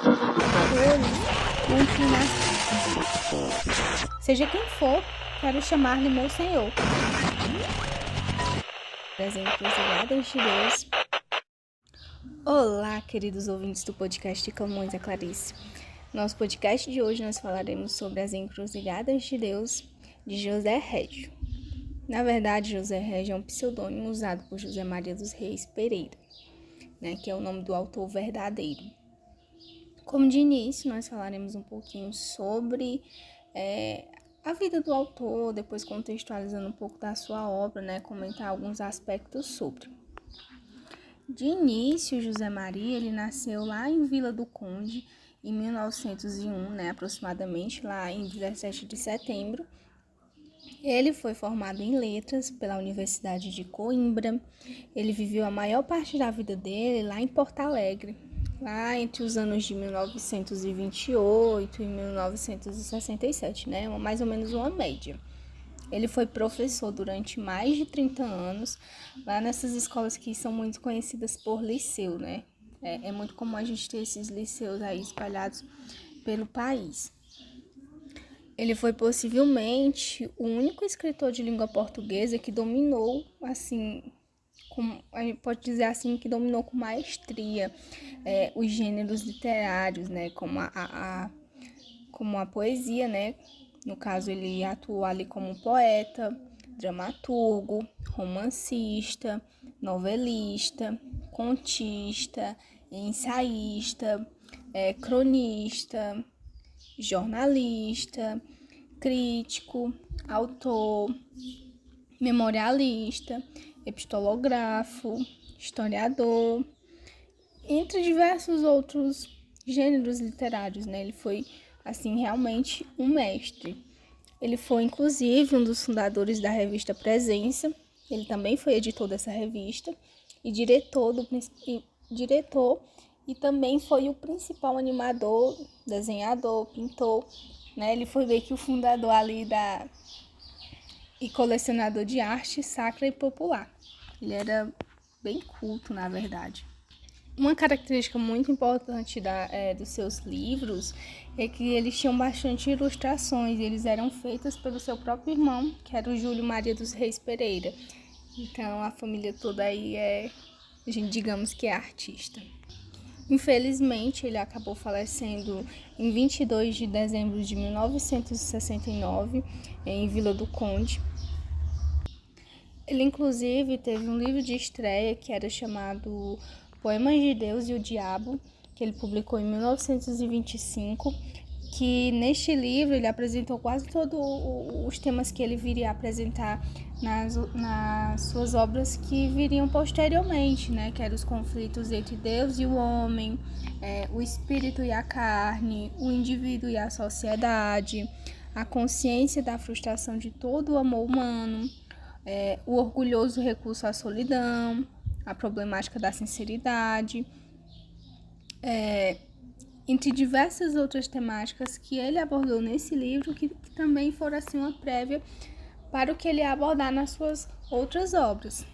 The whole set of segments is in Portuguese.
cores e uma inclinação. Seja quem for, quero chamar-lhe meu Senhor. Exemplos ligados de Deus. Olá, queridos ouvintes do podcast Clamões da Clarice. Nosso podcast de hoje nós falaremos sobre as encruzilhadas de Deus de José Régio. Na verdade, José Régio é um pseudônimo usado por José Maria dos Reis Pereira, que é o nome do autor verdadeiro. Como de início, nós falaremos um pouquinho sobre a vida do autor, depois contextualizando um pouco da sua obra, comentar alguns aspectos sobre. De início, José Maria, ele nasceu lá em Vila do Conde, em 1901, aproximadamente, lá em 17 de setembro. Ele foi formado em letras pela Universidade de Coimbra. Ele viveu a maior parte da vida dele lá em Porto Alegre, lá entre os anos de 1928 e 1967, mais ou menos uma média. Ele foi professor durante mais de 30 anos, lá nessas escolas que são muito conhecidas por liceu, É muito comum a gente ter esses liceus aí espalhados pelo país. Ele foi possivelmente o único escritor de língua portuguesa que dominou, assim, a gente pode dizer assim, que dominou com maestria os gêneros literários, como a poesia, No caso, ele atuou ali como poeta, dramaturgo, romancista, novelista, contista, ensaísta, cronista, jornalista, crítico, autor, memorialista, epistológrafo, historiador, entre diversos outros gêneros literários, Ele foi, assim, realmente um mestre. Ele foi, inclusive, um dos fundadores da revista Presença. Ele também foi editor dessa revista e diretor e também foi o principal animador, desenhador, pintor, Ele foi meio que o fundador ali e colecionador de arte sacra e popular. Ele era bem culto, na verdade. Uma característica muito importante dos seus livros é que eles tinham bastante ilustrações. Eles eram feitas pelo seu próprio irmão, que era o Júlio Maria dos Reis Pereira. Então, a família toda aí digamos que é artista. Infelizmente, ele acabou falecendo em 22 de dezembro de 1969, em Vila do Conde. Ele, inclusive, teve um livro de estreia que era chamado Poemas de Deus e o Diabo, que ele publicou em 1925, que neste livro ele apresentou quase todos os temas que ele viria a apresentar nas suas obras que viriam posteriormente, que eram os conflitos entre Deus e o homem, o espírito e a carne, o indivíduo e a sociedade, a consciência da frustração de todo o amor humano, o orgulhoso recurso à solidão, a problemática da sinceridade, entre diversas outras temáticas que ele abordou nesse livro, que também foram assim uma prévia para o que ele ia abordar nas suas outras obras.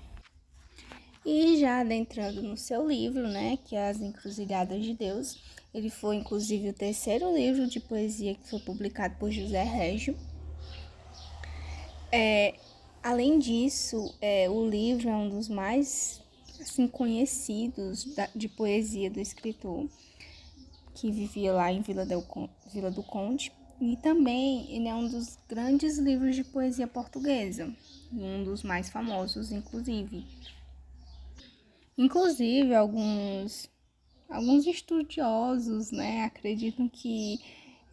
E já adentrando no seu livro, que é As Encruzilhadas de Deus, ele foi inclusive o terceiro livro de poesia que foi publicado por José Régio. Além disso, o livro é um dos mais conhecidos de poesia do escritor, que vivia lá em Vila do Conde, e também ele é um dos grandes livros de poesia portuguesa, um dos mais famosos, inclusive. Inclusive, alguns estudiosos, acreditam que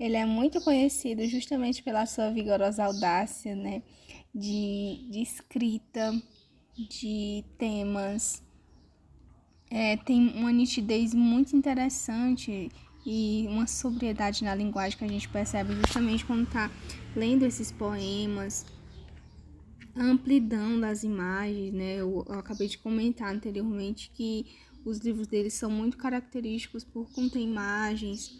ele é muito conhecido justamente pela sua vigorosa audácia, de escrita, de temas. Tem uma nitidez muito interessante e uma sobriedade na linguagem que a gente percebe justamente quando está lendo esses poemas. A amplidão das imagens, Eu acabei de comentar anteriormente que os livros dele são muito característicos por conter imagens,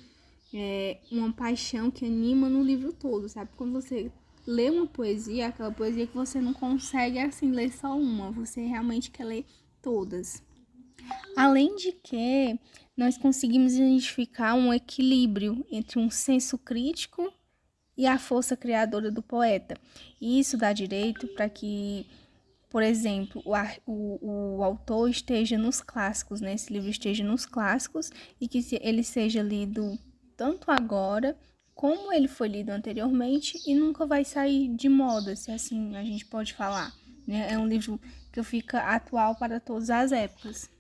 uma paixão que anima no livro todo, sabe? Quando você lê uma poesia, aquela poesia que você não consegue, assim, ler só uma, você realmente quer ler todas. Além de que nós conseguimos identificar um equilíbrio entre um senso crítico e a força criadora do poeta. E isso dá direito para que, por exemplo, o autor esteja nos clássicos, né? Esse livro esteja nos clássicos e que ele seja lido tanto agora como ele foi lido anteriormente e nunca vai sair de moda, se assim a gente pode falar, né? É um livro que fica atual para todas as épocas.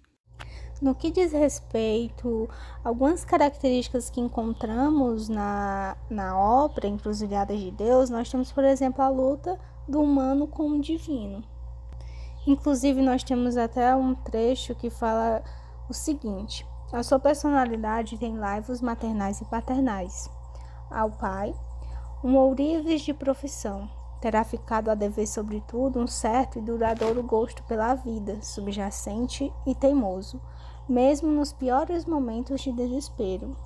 No que diz respeito a algumas características que encontramos na obra Encruzilhadas de Deus, nós temos, por exemplo, a luta do humano com o divino. Inclusive, nós temos até um trecho que fala o seguinte: a sua personalidade tem laivos maternais e paternais. Ao pai, um ourives de profissão, terá ficado a dever sobretudo um certo e duradouro gosto pela vida, subjacente e teimoso, mesmo nos piores momentos de desespero.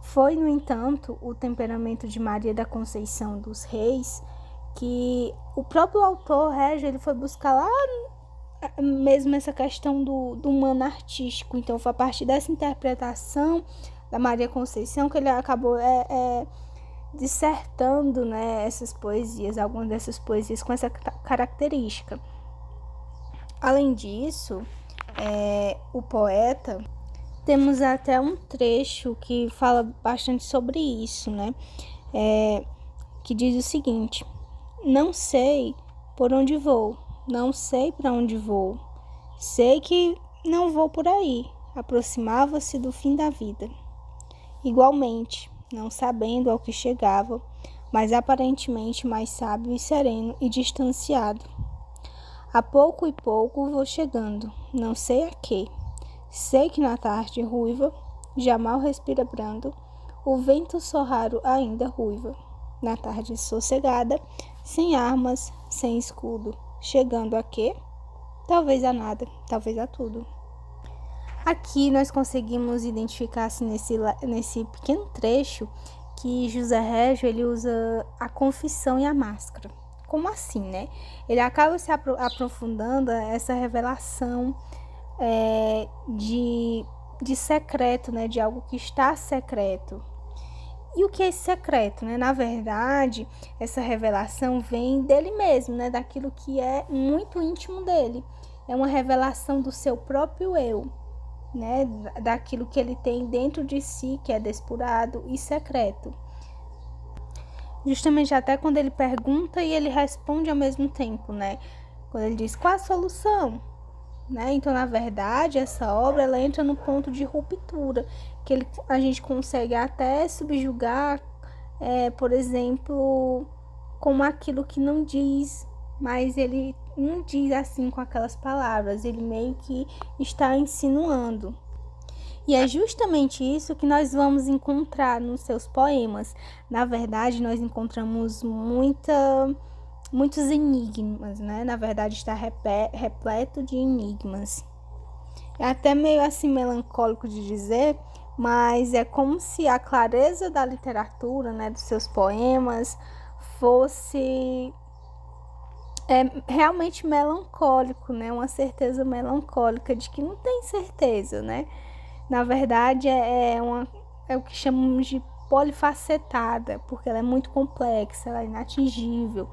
Foi, no entanto, o temperamento de Maria da Conceição dos Reis que o próprio autor Régio ele foi buscar lá mesmo essa questão do humano artístico. Então foi a partir dessa interpretação da Maria Conceição que ele acabou dissertando, né, essas poesias, algumas dessas poesias com essa característica. Além disso, o poeta, temos até um trecho que fala bastante sobre isso, né, que diz o seguinte: não sei por onde vou, não sei para onde vou, sei que não vou por aí, aproximava-se do fim da vida. Igualmente, não sabendo ao que chegava, mas aparentemente mais sábio e sereno e distanciado. A pouco e pouco vou chegando, não sei a quê. Sei que na tarde ruiva, já mal respira brando, o vento sorraro ainda ruiva. Na tarde sossegada, sem armas, sem escudo, chegando a quê? Talvez a nada, talvez a tudo. Aqui nós conseguimos identificar assim, nesse pequeno trecho que José Régio ele usa a confissão e a máscara. Como assim, né? Ele acaba se aprofundando essa revelação de secreto, né? De algo que está secreto. E o que é esse secreto, né? Na verdade, essa revelação vem dele mesmo, né? Daquilo que é muito íntimo dele. É uma revelação do seu próprio eu, né? Daquilo que ele tem dentro de si, que é despurado e secreto. Justamente até quando ele pergunta e ele responde ao mesmo tempo, né? Quando ele diz, qual a solução? Né? Então, na verdade, essa obra ela entra no ponto de ruptura, que a gente consegue até subjugar, por exemplo, como aquilo que não diz, mas ele não diz assim com aquelas palavras, ele meio que está insinuando. E é justamente isso que nós vamos encontrar nos seus poemas. Na verdade, nós encontramos muitos enigmas, né? Na verdade, está repleto de enigmas. É até meio assim melancólico de dizer, mas é como se a clareza da literatura, né, dos seus poemas, fosse realmente melancólico, né? Uma certeza melancólica de que não tem certeza, né? Na verdade, é o que chamamos de polifacetada, porque ela é muito complexa, ela é inatingível,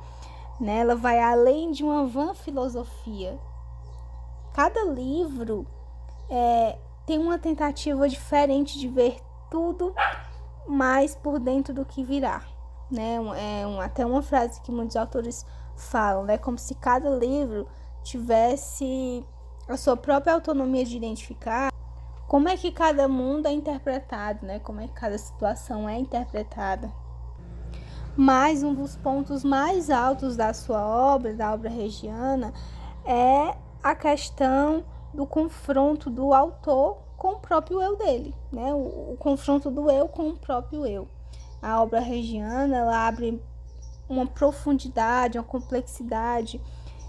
né? Ela vai além de uma vã filosofia. Cada livro tem uma tentativa diferente de ver tudo mais por dentro do que virá, né? Até uma frase que muitos autores falam, né? Como se cada livro tivesse a sua própria autonomia de identificar como é que cada mundo é interpretado, né? Como é que cada situação é interpretada. Mas um dos pontos mais altos da sua obra, da obra regiana, é a questão do confronto do autor com o próprio eu dele, né? O confronto do eu com o próprio eu. A obra regiana, ela abre uma profundidade, uma complexidade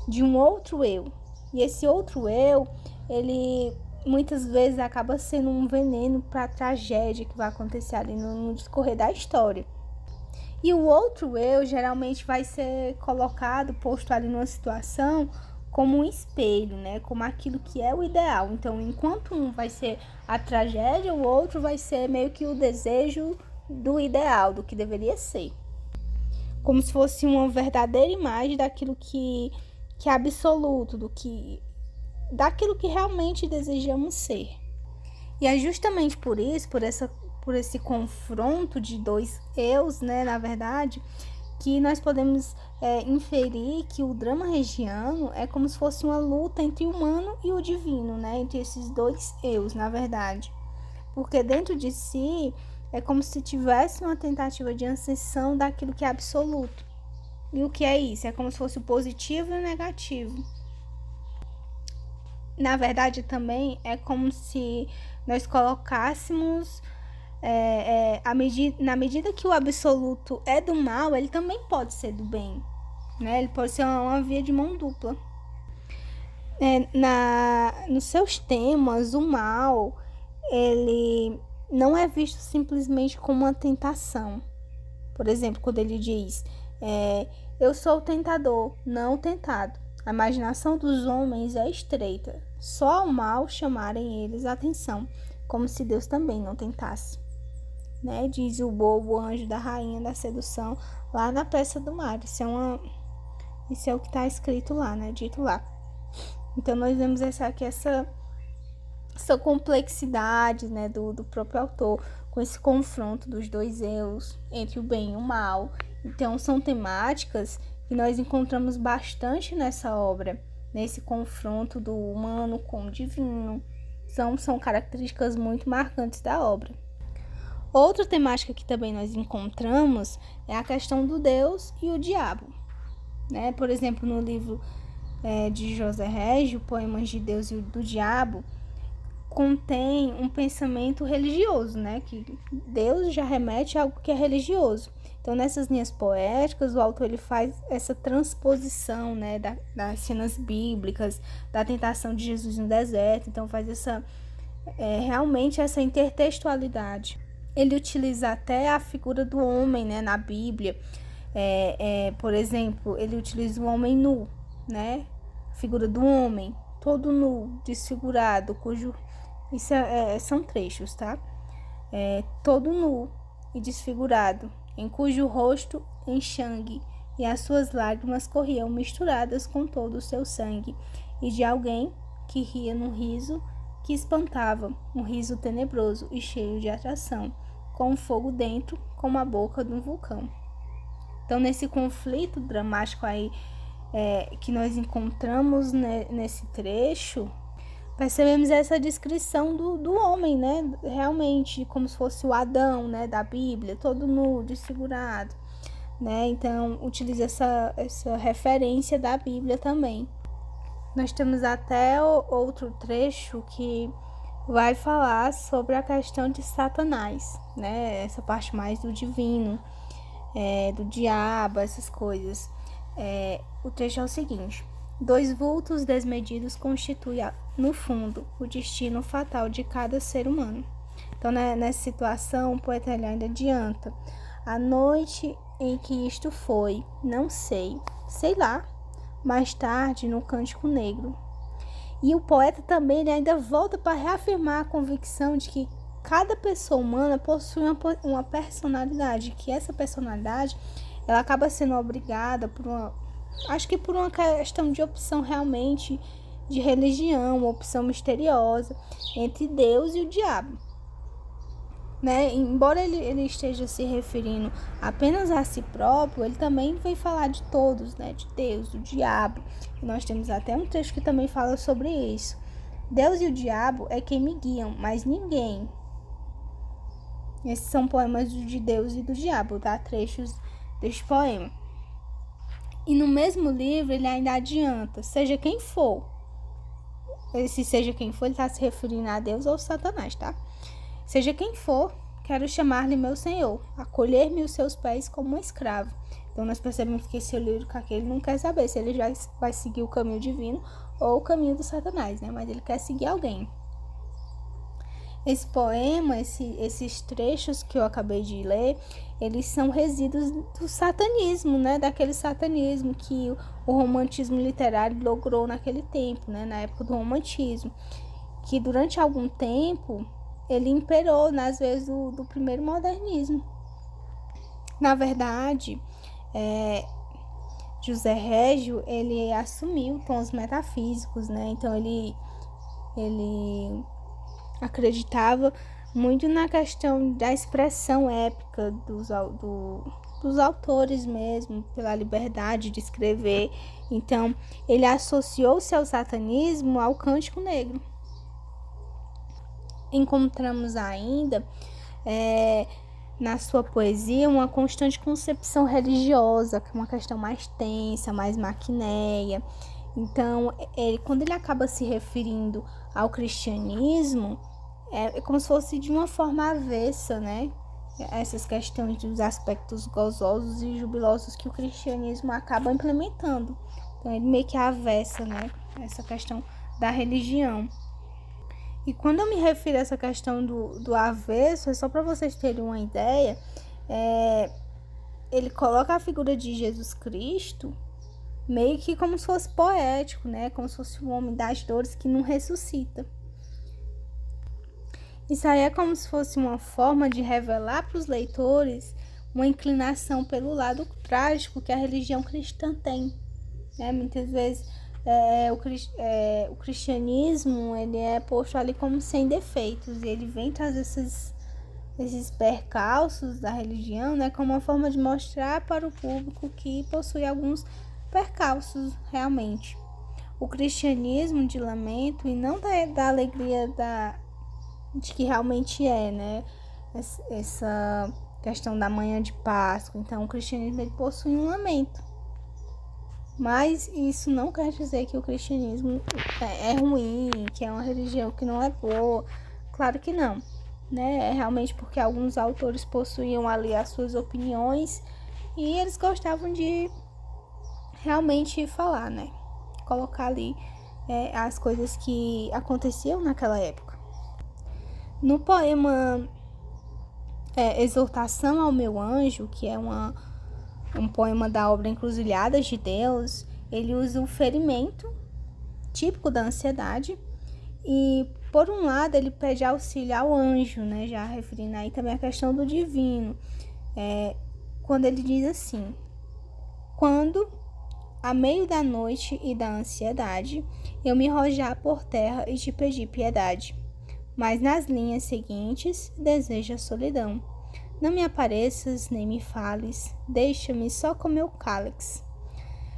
de um outro eu. E esse outro eu, ele muitas vezes acaba sendo um veneno para a tragédia que vai acontecer ali no discorrer da história. E o outro eu geralmente vai ser colocado, posto ali numa situação como um espelho, né? Como aquilo que é o ideal. Então, enquanto um vai ser a tragédia, o outro vai ser meio que o desejo do ideal, do que deveria ser. Como se fosse uma verdadeira imagem daquilo que é absoluto, daquilo que realmente desejamos ser. E é justamente por isso, por esse confronto de dois eus, né, na verdade, que nós podemos inferir que o drama regiano é como se fosse uma luta entre o humano e o divino, né, entre esses dois eus, na verdade. Porque dentro de si é como se tivesse uma tentativa de ascensão daquilo que é absoluto. E o que é isso? É como se fosse o positivo e o negativo. Na verdade, também é como se nós colocássemos, na medida que o absoluto é do mal, ele também pode ser do bem, né? Ele pode ser uma via de mão dupla. Nos seus temas, o mal, ele não é visto simplesmente como uma tentação. Por exemplo, quando ele diz, eu sou o tentador, não o tentado. A imaginação dos homens é estreita, só ao mal chamarem eles a atenção, como se Deus também não tentasse. Né? Diz o bobo anjo da rainha da sedução, lá na peça do mar. Isso é o que está escrito lá, né? Dito lá. Então, nós vemos essa complexidade, né, do próprio autor, com esse confronto dos dois eus, entre o bem e o mal. Então, são temáticas que nós encontramos bastante nessa obra, nesse confronto do humano com o divino. São características muito marcantes da obra. Outra temática que também nós encontramos é a questão do Deus e o diabo. Né? Por exemplo, no livro de José Régio, Poemas de Deus e do Diabo, contém um pensamento religioso, né? Que Deus já remete a algo que é religioso. Então, nessas linhas poéticas, o autor ele faz essa transposição, né, das cenas bíblicas, da tentação de Jesus no deserto. Então, faz realmente essa intertextualidade. Ele utiliza até a figura do homem, né, na Bíblia. Por exemplo, ele utiliza o homem nu, né? A figura do homem, todo nu, desfigurado, isso são trechos, tá? Todo nu e desfigurado, em cujo rosto enxangue, e as suas lágrimas corriam misturadas com todo o seu sangue, e de alguém que ria num riso que espantava, um riso tenebroso e cheio de atração, com um fogo dentro, como a boca de um vulcão. Então, nesse conflito dramático aí que nós encontramos nesse trecho, percebemos essa descrição do homem, né? Realmente, como se fosse o Adão, né? Da Bíblia, todo nu, desfigurado, né? Então, utiliza essa referência da Bíblia também. Nós temos até outro trecho que vai falar sobre a questão de Satanás, né? Essa parte mais do divino, do diabo, essas coisas. O trecho é o seguinte: dois vultos desmedidos constituem, no fundo, o destino fatal de cada ser humano. Então, nessa situação, o poeta ainda adianta: a noite em que isto foi, não sei lá, mais tarde no Cântico Negro. E o poeta também ainda volta para reafirmar a convicção de que cada pessoa humana possui uma personalidade, que essa personalidade ela acaba sendo obrigada por uma questão de opção realmente de religião, uma opção misteriosa entre Deus e o diabo. Né? Embora ele esteja se referindo apenas a si próprio, ele também vem falar de todos, né? De Deus, do diabo. E nós temos até um texto que também fala sobre isso. Deus e o diabo é quem me guiam, mas ninguém. Esses são poemas de Deus e do diabo, tá? Trechos deste poema. E no mesmo livro ele ainda adianta, seja quem for. Esse seja quem for, ele está se referindo a Deus ou Satanás, tá? Seja quem for, quero chamar-lhe meu senhor, acolher-me os seus pés como um escravo. Então, nós percebemos que esse lírico aqui, ele não quer saber se ele já vai seguir o caminho divino ou o caminho do Satanás, né? Mas ele quer seguir alguém. Esse poema, esses trechos que eu acabei de ler, eles são resíduos do satanismo, né? Daquele satanismo que o romantismo literário logrou naquele tempo, né? Na época do romantismo, que durante algum tempo ele imperou nas vezes do primeiro modernismo. Na verdade, José Régio, ele assumiu tons metafísicos, né? Então ele acreditava muito na questão da expressão épica dos autores mesmo, pela liberdade de escrever. Então, ele associou seu satanismo ao cântico negro. Encontramos ainda na sua poesia uma constante concepção religiosa, que é uma questão mais tensa, mais maquinéia. Então, quando ele acaba se referindo ao cristianismo, é como se fosse de uma forma avessa, né? Essas questões dos aspectos gozosos e jubilosos que o cristianismo acaba implementando. Então, ele meio que avessa, né? Essa questão da religião. E quando eu me refiro a essa questão do avesso, é só para vocês terem uma ideia, ele coloca a figura de Jesus Cristo meio que como se fosse poético, né? Como se fosse um homem das dores que não ressuscita. Isso aí é como se fosse uma forma de revelar para os leitores uma inclinação pelo lado trágico que a religião cristã tem, né? Muitas vezes o cristianismo ele é posto ali como sem defeitos, e ele vem trazer esses percalços da religião, né, como uma forma de mostrar para o público que possui alguns percalços realmente. O cristianismo de lamento e não da alegria de que realmente né? Essa questão da manhã de Páscoa. Então, o cristianismo ele possui um lamento. Mas isso não quer dizer que o cristianismo é ruim, que é uma religião que não é boa. Claro que não, né? É realmente porque alguns autores possuíam ali as suas opiniões e eles gostavam de realmente falar, né? Colocar ali as coisas que aconteciam naquela época. No poema Exortação ao Meu Anjo, que é um poema da obra Encruzilhadas de Deus, ele usa o ferimento típico da ansiedade e, por um lado, ele pede auxílio ao anjo, né? Já referindo aí também a questão do divino. Quando ele diz assim: quando, a meio da noite e da ansiedade, eu me rojar por terra e te pedir piedade, mas nas linhas seguintes desejo a solidão. Não me apareças nem me fales, deixa-me só com meu cálice.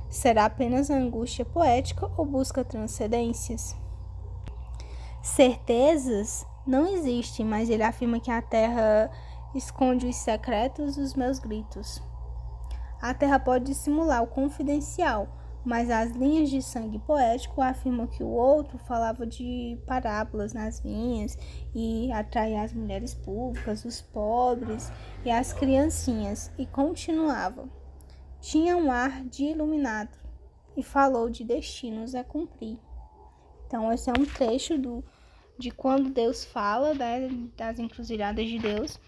Será apenas angústia poética ou busca transcendências? Certezas não existem, mas ele afirma que a terra esconde os secretos dos meus gritos. A terra pode dissimular o confidencial, mas as linhas de sangue poético afirmam que o outro falava de parábolas nas vinhas e atraía as mulheres públicas, os pobres e as criancinhas, e continuava. Tinha um ar de iluminado e falou de destinos a cumprir. Então, esse é um trecho de quando Deus fala, né, das encruzilhadas de Deus.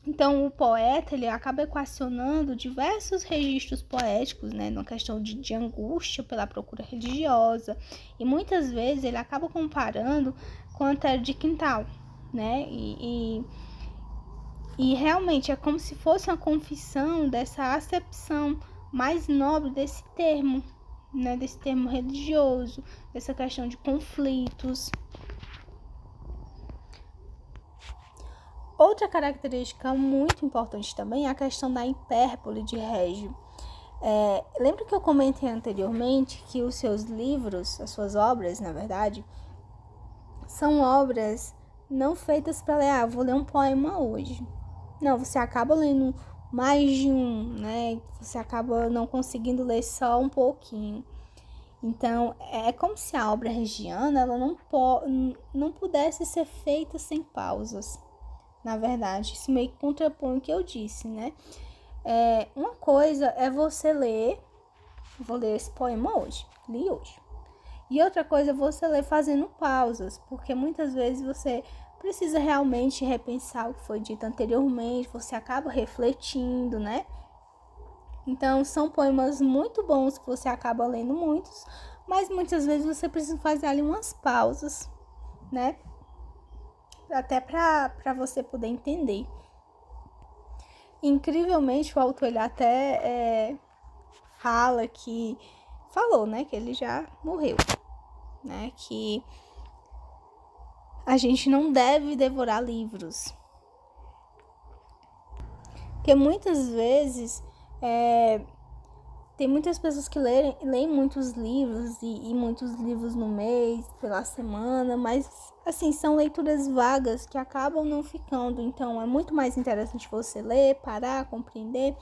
Então, o poeta ele acaba equacionando diversos registros poéticos, né, numa questão de angústia pela procura religiosa, e muitas vezes ele acaba comparando com a Terra de Quintal, né, e realmente é como se fosse uma confissão dessa acepção mais nobre desse termo, né, desse termo religioso, dessa questão de conflitos. Outra característica muito importante também é a questão da hipérbole de Régio. Lembra que eu comentei anteriormente que os seus livros, as suas obras, na verdade, são obras não feitas para ler, vou ler um poema hoje. Não, você acaba lendo mais de um, né? Você acaba não conseguindo ler só um pouquinho. Então, é como se a obra regiana ela não pudesse ser feita sem pausas. Na verdade, isso meio que contrapõe o que eu disse, né? Uma coisa é você ler, vou ler esse poema hoje, li hoje. E outra coisa é você ler fazendo pausas, porque muitas vezes você precisa realmente repensar o que foi dito anteriormente, você acaba refletindo, né? Então, são poemas muito bons que você acaba lendo muitos, mas muitas vezes você precisa fazer ali umas pausas, né? Até para você poder entender. Incrivelmente, o autor ele até falou, né, que ele já morreu, né, que a gente não deve devorar livros, porque muitas vezes tem muitas pessoas que leem muitos livros e muitos livros no mês, pela semana, mas assim, são leituras vagas que acabam não ficando. Então, é muito mais interessante você ler, parar, compreender,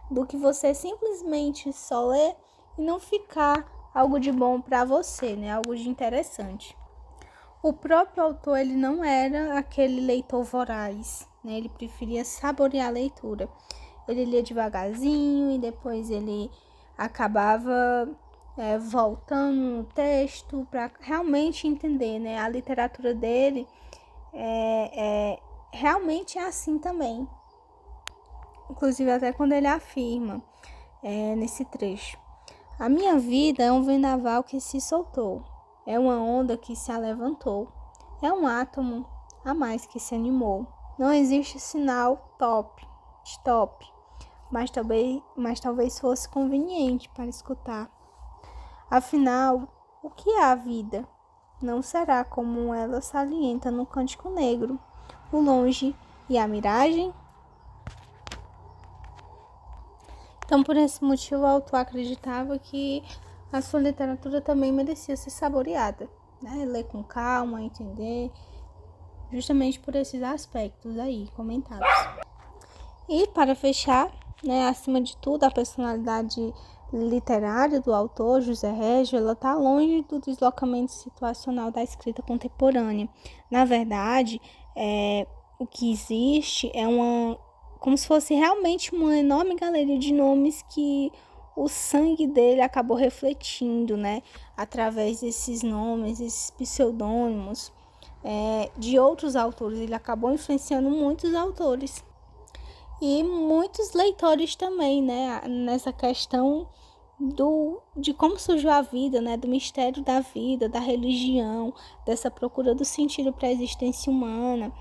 do que você simplesmente só ler e não ficar algo de bom para você, né? Algo de interessante. O próprio autor, ele não era aquele leitor voraz, né? Ele preferia saborear a leitura. Ele lia devagarzinho e depois ele acabava voltando no texto para realmente entender, né? A literatura dele realmente é assim também. Inclusive até quando ele afirma nesse trecho: a minha vida é um vendaval que se soltou, é uma onda que se alevantou, é um átomo a mais que se animou. Não existe sinal stop, mas talvez fosse conveniente para escutar. Afinal, o que é a vida? Não será como ela salienta no cântico negro, o longe e a miragem? Então, por esse motivo, o autor acreditava que a sua literatura também merecia ser saboreada, né? Ler com calma, entender, justamente por esses aspectos aí comentados. E para fechar, né, acima de tudo, a personalidade literária do autor, José Régio, ela está longe do deslocamento situacional da escrita contemporânea. Na verdade, o que existe é como se fosse realmente uma enorme galeria de nomes que o sangue dele acabou refletindo, né, através desses nomes, esses pseudônimos de outros autores. Ele acabou influenciando muitos autores. E muitos leitores também, né, nessa questão de como surgiu a vida, né, do mistério da vida, da religião, dessa procura do sentido para a existência humana.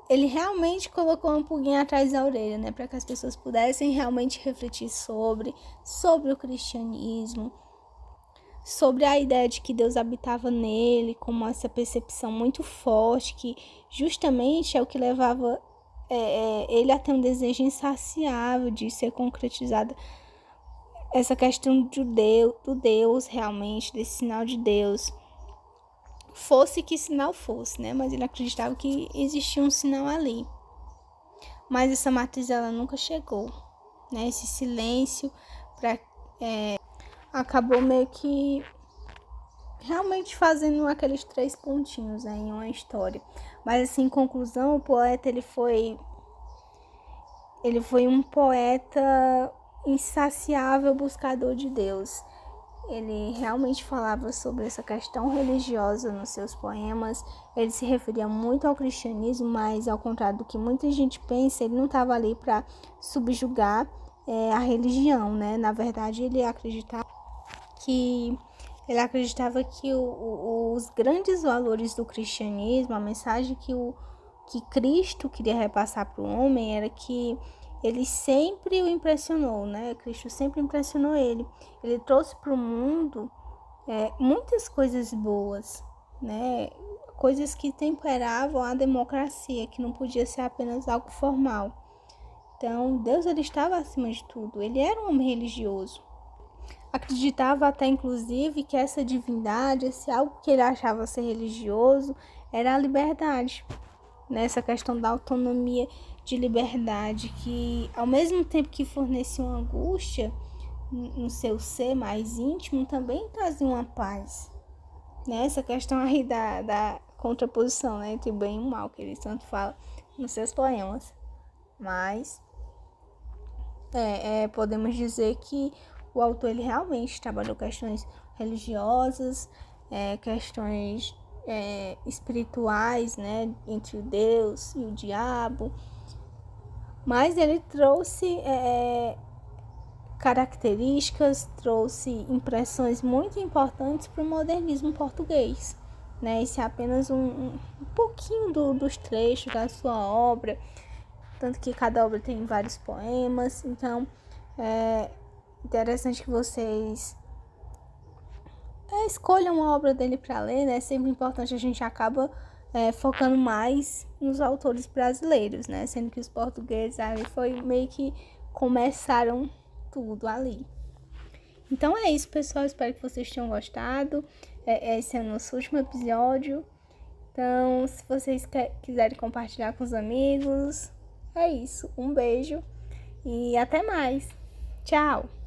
Ele realmente colocou um pulguinho atrás da orelha, né, para que as pessoas pudessem realmente refletir sobre o cristianismo, sobre a ideia de que Deus habitava nele, como essa percepção muito forte, que justamente é o que levava ele a ter um desejo insaciável de ser concretizada essa questão do Deus realmente, desse sinal de Deus. Fosse que sinal fosse, né? Mas ele acreditava que existia um sinal ali. Mas essa matriz, ela nunca chegou, né? Esse silêncio acabou meio que realmente fazendo aqueles 3 pontinhos, né, em uma história. Mas assim, em conclusão, o poeta ele foi um poeta insaciável buscador de Deus. Ele realmente falava sobre essa questão religiosa nos seus poemas. Ele se referia muito ao cristianismo, mas ao contrário do que muita gente pensa, ele não estava ali para subjugar a religião, né? Na verdade, ele acreditava que os grandes valores do cristianismo, a mensagem que Cristo queria repassar para o homem era que ele sempre o impressionou, né? Cristo sempre impressionou ele. Ele trouxe para o mundo muitas coisas boas, né? Coisas que temperavam a democracia, que não podia ser apenas algo formal. Então, Deus ele estava acima de tudo. Ele era um homem religioso. Acreditava até, inclusive, que essa divindade, esse algo que ele achava ser religioso, era a liberdade. Nessa questão da autonomia de liberdade, que ao mesmo tempo que fornecia uma angústia no seu ser mais íntimo, também trazia uma paz. Nessa questão aí da contraposição, né, entre o bem e o mal, que ele tanto fala nos seus poemas. Mas podemos dizer que o autor ele realmente trabalhou questões religiosas, questões espirituais, né, entre o Deus e o diabo, mas ele trouxe características, trouxe impressões muito importantes para o modernismo português. Né? Esse é apenas um pouquinho dos trechos da sua obra, tanto que cada obra tem vários poemas, então é interessante que vocês escolham uma obra dele para ler, né? É sempre importante, a gente acaba focando mais nos autores brasileiros, né? Sendo que os portugueses ali foi meio que começaram tudo ali. Então é isso, pessoal. Espero que vocês tenham gostado. Esse é o nosso último episódio. Então, se vocês quiserem compartilhar com os amigos, é isso. Um beijo e até mais. Tchau!